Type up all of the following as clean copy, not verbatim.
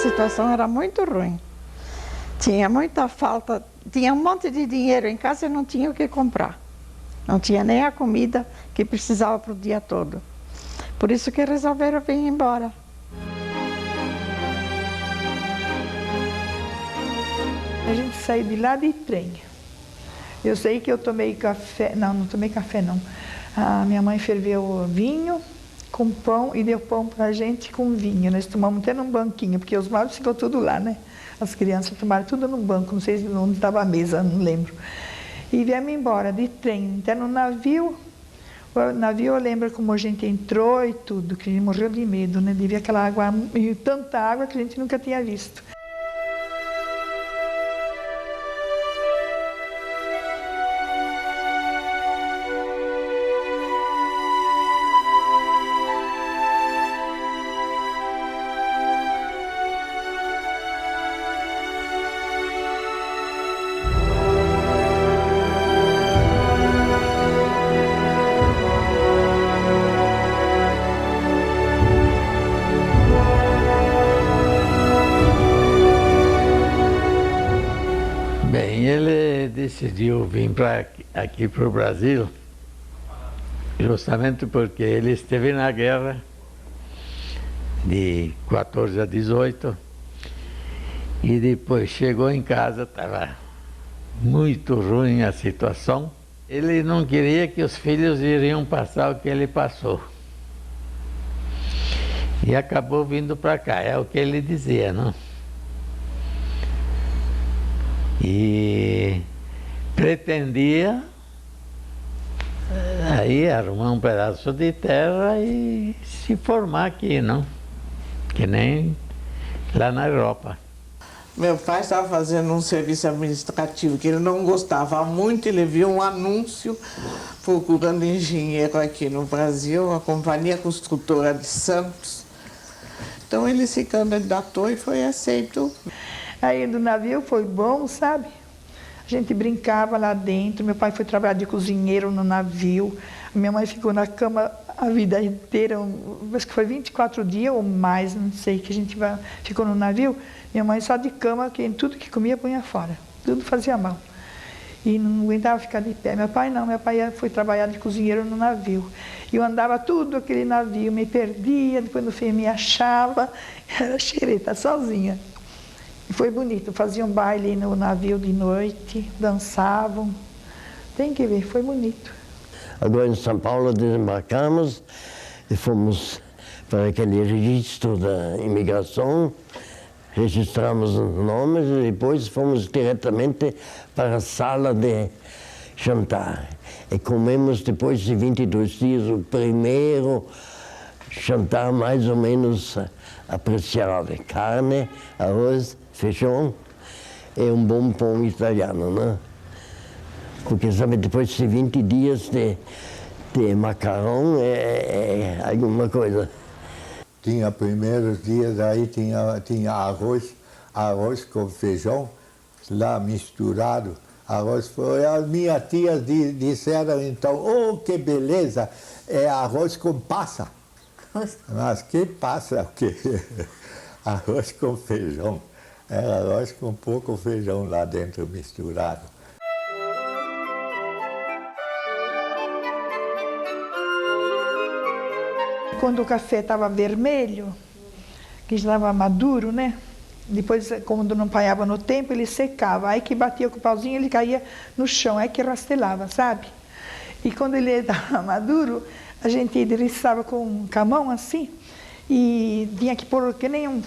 situação era muito ruim. Tinha muita falta, tinha um monte de dinheiro em casa e não tinha o que comprar. Não tinha nem a comida que precisava para o dia todo. Por isso que resolveram vir embora. A gente saiu de lá de trem. Eu sei que eu tomei café, não tomei café não. A minha mãe ferveu vinho com pão e deu pão pra gente com vinho. Nós tomamos até num banquinho, porque os móveis ficou tudo lá, né? As crianças tomaram tudo num banco, não sei onde estava a mesa, não lembro. E viemos embora de trem, até no navio. O navio eu lembro como a gente entrou e tudo, que a gente morreu de medo, né? De ver aquela água, e tanta água que a gente nunca tinha visto. Bem, ele decidiu vir aqui para o Brasil justamente porque ele esteve na guerra de 14 a 18 e depois chegou em casa, estava muito ruim a situação. Ele não queria que os filhos iriam passar o que ele passou. E acabou vindo para cá, é o que ele dizia, não? E pretendia aí arrumar um pedaço de terra e se formar aqui, não? Que nem lá na Europa. Meu pai estava fazendo um serviço administrativo que ele não gostava muito, ele viu um anúncio procurando engenheiro aqui no Brasil, a Companhia Construtora de Santos. Então ele se candidatou e foi aceito. Aí do navio foi bom, sabe? A gente brincava lá dentro, meu pai foi trabalhar de cozinheiro no navio, a minha mãe ficou na cama a vida inteira, acho que foi 24 dias ou mais, não sei, que a gente ficou no navio. Minha mãe só de cama, que tudo que comia punha fora, tudo fazia mal. E não aguentava ficar de pé. Meu pai não, meu pai foi trabalhar de cozinheiro no navio. E eu andava tudo aquele navio, me perdia, depois no fim me achava, era xereta, sozinha. E foi bonito, faziam baile no navio de noite, dançavam. Tem que ver, foi bonito. Agora em São Paulo desembarcamos e fomos para aquele registro da imigração, registramos os nomes e depois fomos diretamente para a sala de jantar. E comemos depois de 22 dias o primeiro jantar mais ou menos apreciável. Carne, arroz, feijão e um bom pão italiano, né? Porque, sabe, depois de 20 dias de macarrão é alguma coisa. Tinha primeiros dias, aí tinha arroz com feijão, lá misturado. Arroz, as minhas tias disseram então, oh, que beleza, é arroz com passa. Mas que passa o quê? Arroz com feijão. Era arroz com pouco feijão lá dentro misturado. Quando o café estava vermelho, que estava maduro, né? Depois, quando não apanhava no tempo, ele secava. Aí que batia com o pauzinho, ele caía no chão, aí que rastelava, sabe? E quando ele estava maduro, a gente driçava com a mão assim, e tinha que pôr que nem um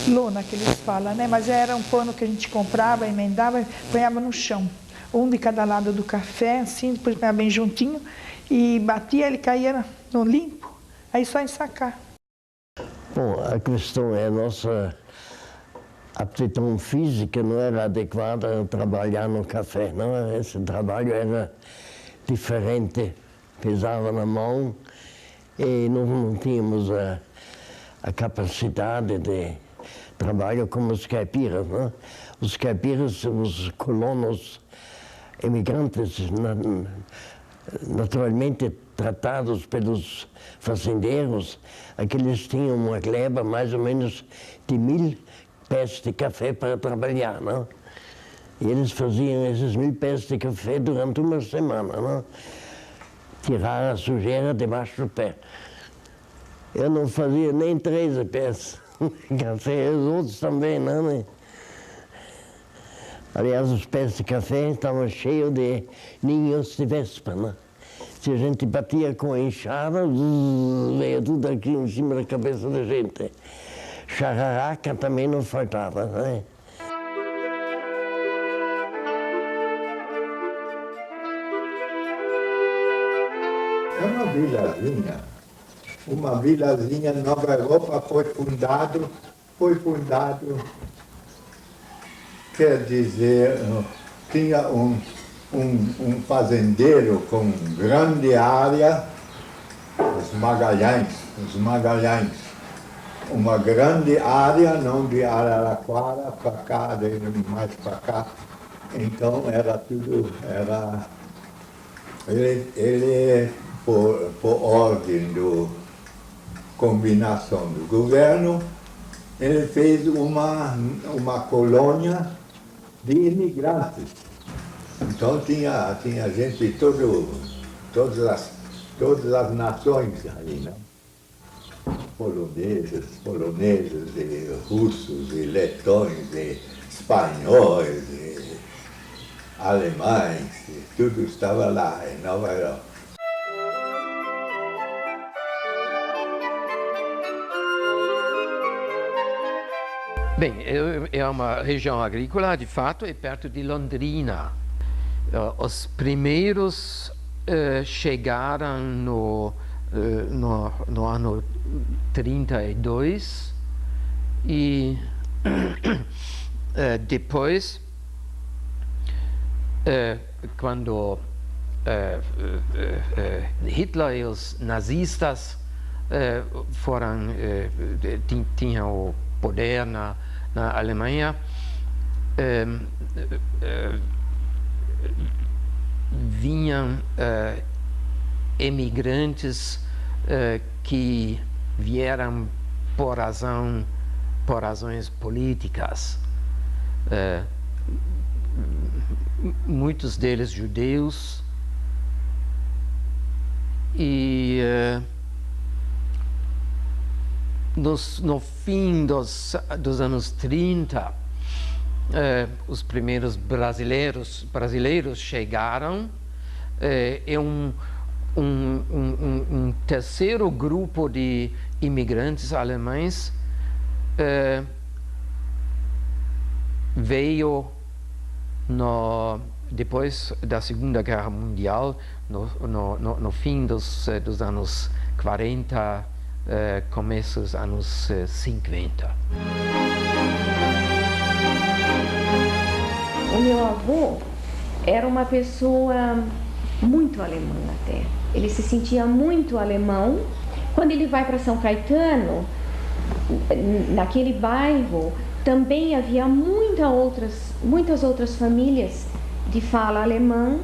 lona, que eles falam, né? Mas era um pano que a gente comprava, emendava, ponhava no chão. Um de cada lado do café, assim, depois ponhava bem juntinho, e batia, ele caía no limpo, aí só ensacar. Bom, a questão é a nossa aptidão física não era adequada a trabalhar no café, não? Esse trabalho era diferente, pesava na mão e não tínhamos a capacidade de trabalho como os caipiras, não? Os caipiras, os colonos imigrantes, naturalmente tratados pelos fazendeiros, aqueles tinham uma gleba mais ou menos de 1000 pés de café para trabalhar, não? E eles faziam esses 1000 pés de café durante uma semana, não? Tirar a sujeira debaixo do pé. Eu não fazia nem 13 pés. Café, os outros também, não, né? Aliás, os pés de café estavam cheios de ninhos de vespa, né? Se a gente batia com a enxada, veio tudo aqui em cima da cabeça da gente. Chararaca também não faltava, né? É uma vilazinha na Nova Europa foi fundado, quer dizer, tinha um fazendeiro com grande área, os Magalhães, uma grande área, não de Araraquara para cá, mais para cá, então era tudo, ele por ordem da combinação do governo, ele fez uma colônia de imigrantes. Então tinha gente de todas as nações ali, né? Poloneses, e russos, e letões, e espanhóis, e alemães, e tudo estava lá em Nova York. Bem, é uma região agrícola, de fato, é perto de Londrina. Os primeiros chegaram no ano 32 e depois, quando Hitler e os nazistas tinham o poder na Alemanha, vinham emigrantes que vieram por razões políticas. Muitos deles judeus, e no fim dos anos 30, os primeiros brasileiros chegaram, e um terceiro grupo de imigrantes alemães veio depois da Segunda Guerra Mundial, no fim dos anos 40, começo dos anos 50. O meu avô era uma pessoa muito alemã até. Ele se sentia muito alemão. Quando ele vai para São Caetano, naquele bairro, também havia muitas outras famílias de fala alemã.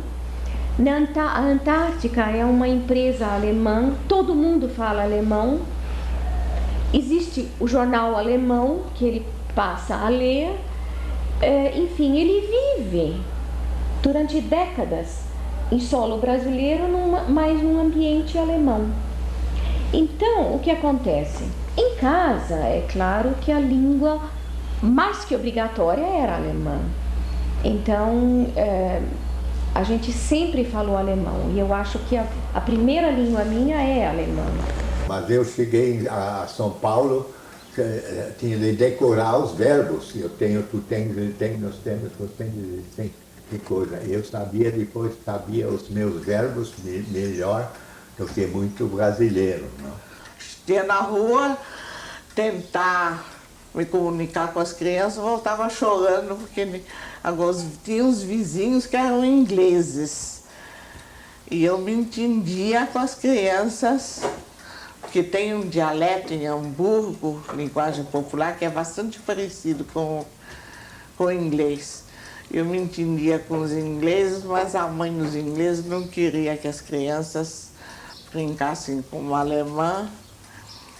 A Antártica é uma empresa alemã, todo mundo fala alemão. Existe o jornal alemão que ele passa a ler. Enfim, ele vive durante décadas em solo brasileiro, mais num ambiente alemão. Então, o que acontece? Em casa, é claro que a língua mais que obrigatória era alemã. Então, a gente sempre falou alemão, e eu acho que a primeira língua minha é alemã. Mas eu cheguei a São Paulo, tinha de decorar os verbos. Tu tens, ele tem, nós temos, que coisa. Eu depois sabia os meus verbos melhor do que muito brasileiro. Não? Ia na rua tentar me comunicar com as crianças, voltava chorando, porque tinha uns vizinhos que eram ingleses. E eu me entendia com as crianças, porque tem um dialeto em Hamburgo, linguagem popular, que é bastante parecido com o inglês. Eu me entendia com os ingleses, mas a mãe dos ingleses não queria que as crianças brincassem com uma alemã.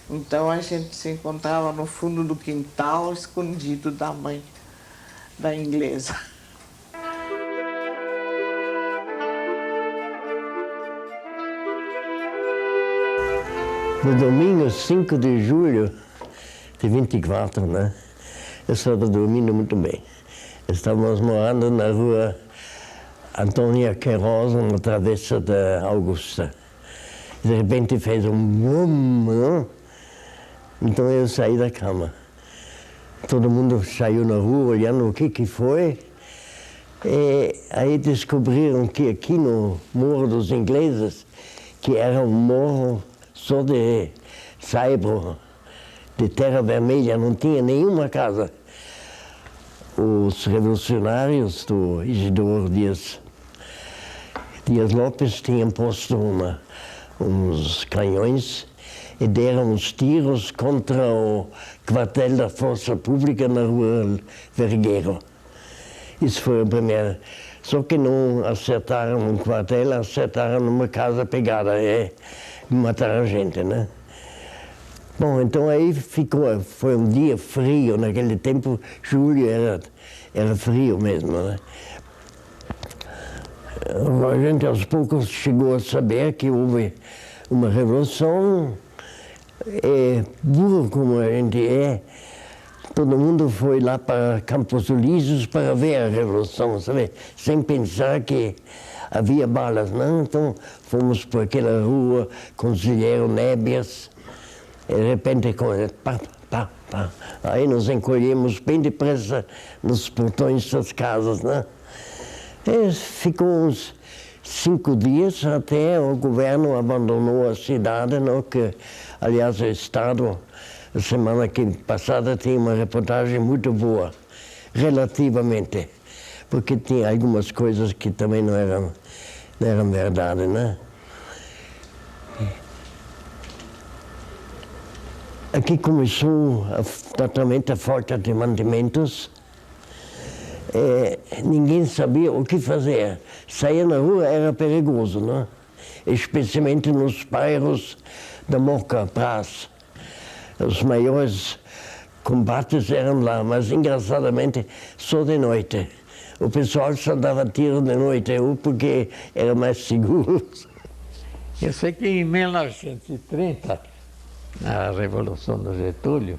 Então a gente se encontrava no fundo do quintal, escondido da mãe da inglesa. No domingo 5 de julho de 24, né? Eu estava dormindo muito bem. Estávamos morando na rua Antônia Queiroz, na travessa da Augusta. De repente fez um bum, né? Então eu saí da cama. Todo mundo saiu na rua olhando o que foi. E aí descobriram que aqui no Morro dos Ingleses, que era um morro só de saibro, de terra vermelha, não tinha nenhuma casa. Os revolucionários do Isidoro Dias Lopes tinham posto uns canhões e deram uns tiros contra o quartel da Força Pública na rua Vergueiro. Isso foi a primeira. Só que não acertaram um quartel, acertaram numa casa pegada e mataram a gente, né? Bom, então aí foi um dia frio, naquele tempo, julho era frio mesmo, né? A gente aos poucos chegou a saber que houve uma revolução, e burro como a gente é, todo mundo foi lá para Campos Elíseos para ver a revolução, sabe? Sem pensar que havia balas, não? Então fomos por aquela rua, Conselheiro Nébias, e de repente, pá, pá, pá. Aí nos encolhemos bem depressa nos portões das casas, né? E ficou uns 5 dias até o governo abandonou a cidade, não? Que, aliás, o Estado, a semana passada, tinha uma reportagem muito boa, relativamente, porque tinha algumas coisas que também não eram verdade, né? Aqui começou totalmente a falta de mantimentos. Ninguém sabia o que fazer. Sair na rua era perigoso, né? Especialmente nos bairros da Moca, Praz. Os maiores combates eram lá, mas engraçadamente só de noite. O pessoal só dava tiro de noite, porque era mais seguro. Eu sei que em 1930, na Revolução do Getúlio,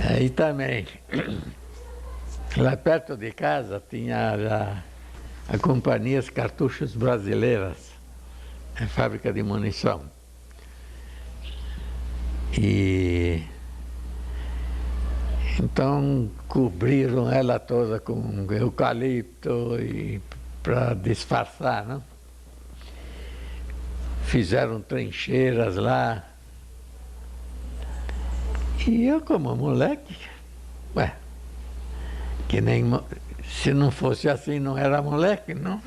aí também, lá perto de casa tinha a Companhia As Cartuchos Brasileiras, a fábrica de munição. E então cobriram ela toda com eucalipto para disfarçar, não? Fizeram trincheiras lá. E eu, como moleque, se não fosse assim, não era moleque, não.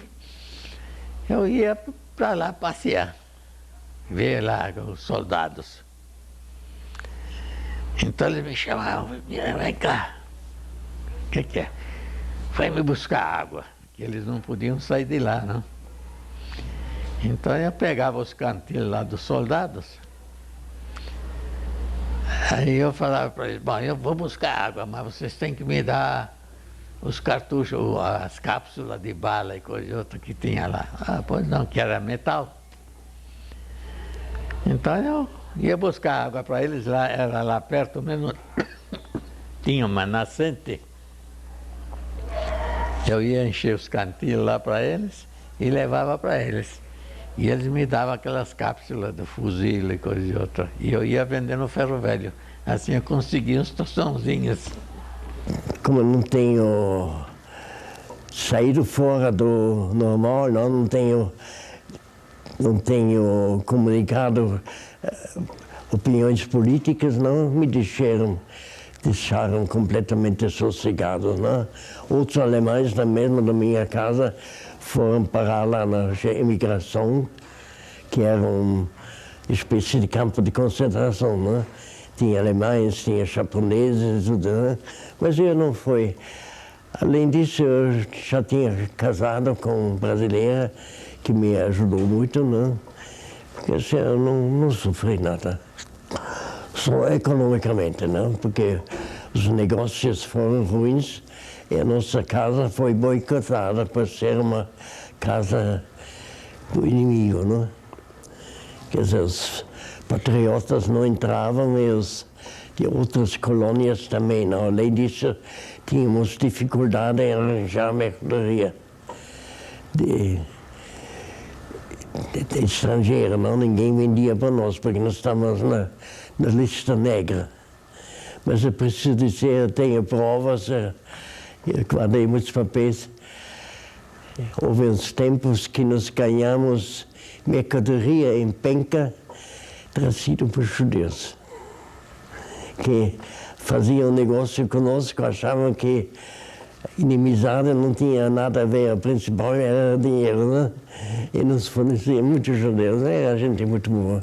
Eu ia para lá passear, ver lá os soldados. Então eles me chamavam, vem cá, o que é? Vai me buscar água, que eles não podiam sair de lá, não. Então eu pegava os cantilhos lá dos soldados, aí eu falava para eles, bom, eu vou buscar água, mas vocês têm que me dar os cartuchos, as cápsulas de bala e coisa e outra que tinha lá. Ah, pois não, que era metal. Então eu ia buscar água para eles, lá, era lá perto mesmo, tinha uma nascente. Eu ia encher os cantilhos lá para eles e levava para eles. E eles me davam aquelas cápsulas do fuzil e coisa e outra. E eu ia vender no ferro velho. Assim eu conseguia uns tostãozinhos. Como eu não tenho saído fora do normal, não tenho comunicado opiniões políticas, não me deixaram completamente sossegado, não? Outros alemães, mesmo na minha casa, foram parar lá na imigração, que era uma espécie de campo de concentração, não? Tinha alemães, tinha japoneses, tudo, né? Mas eu não fui. Além disso, eu já tinha casado com uma brasileira que me ajudou muito, né? Porque assim, eu não sofri nada. Só economicamente, né? Porque os negócios foram ruins e a nossa casa foi boicotada por ser uma casa do inimigo, né? Quer dizer, os patriotas não entravam e os de outras colônias também. Não. Além disso, tínhamos dificuldade em arranjar mercadoria de estrangeiro. Não? Ninguém vendia para nós, porque nós estávamos na lista negra. Mas é preciso dizer, eu tenho provas, eu guardei muitos papéis. Houve uns tempos que nós ganhamos mercadoria em penca trazido por judeus, que faziam negócio conosco, achavam que a inimizade não tinha nada a ver, o principal era dinheiro, né? E nos forneciam muitos judeus, era gente muito boa.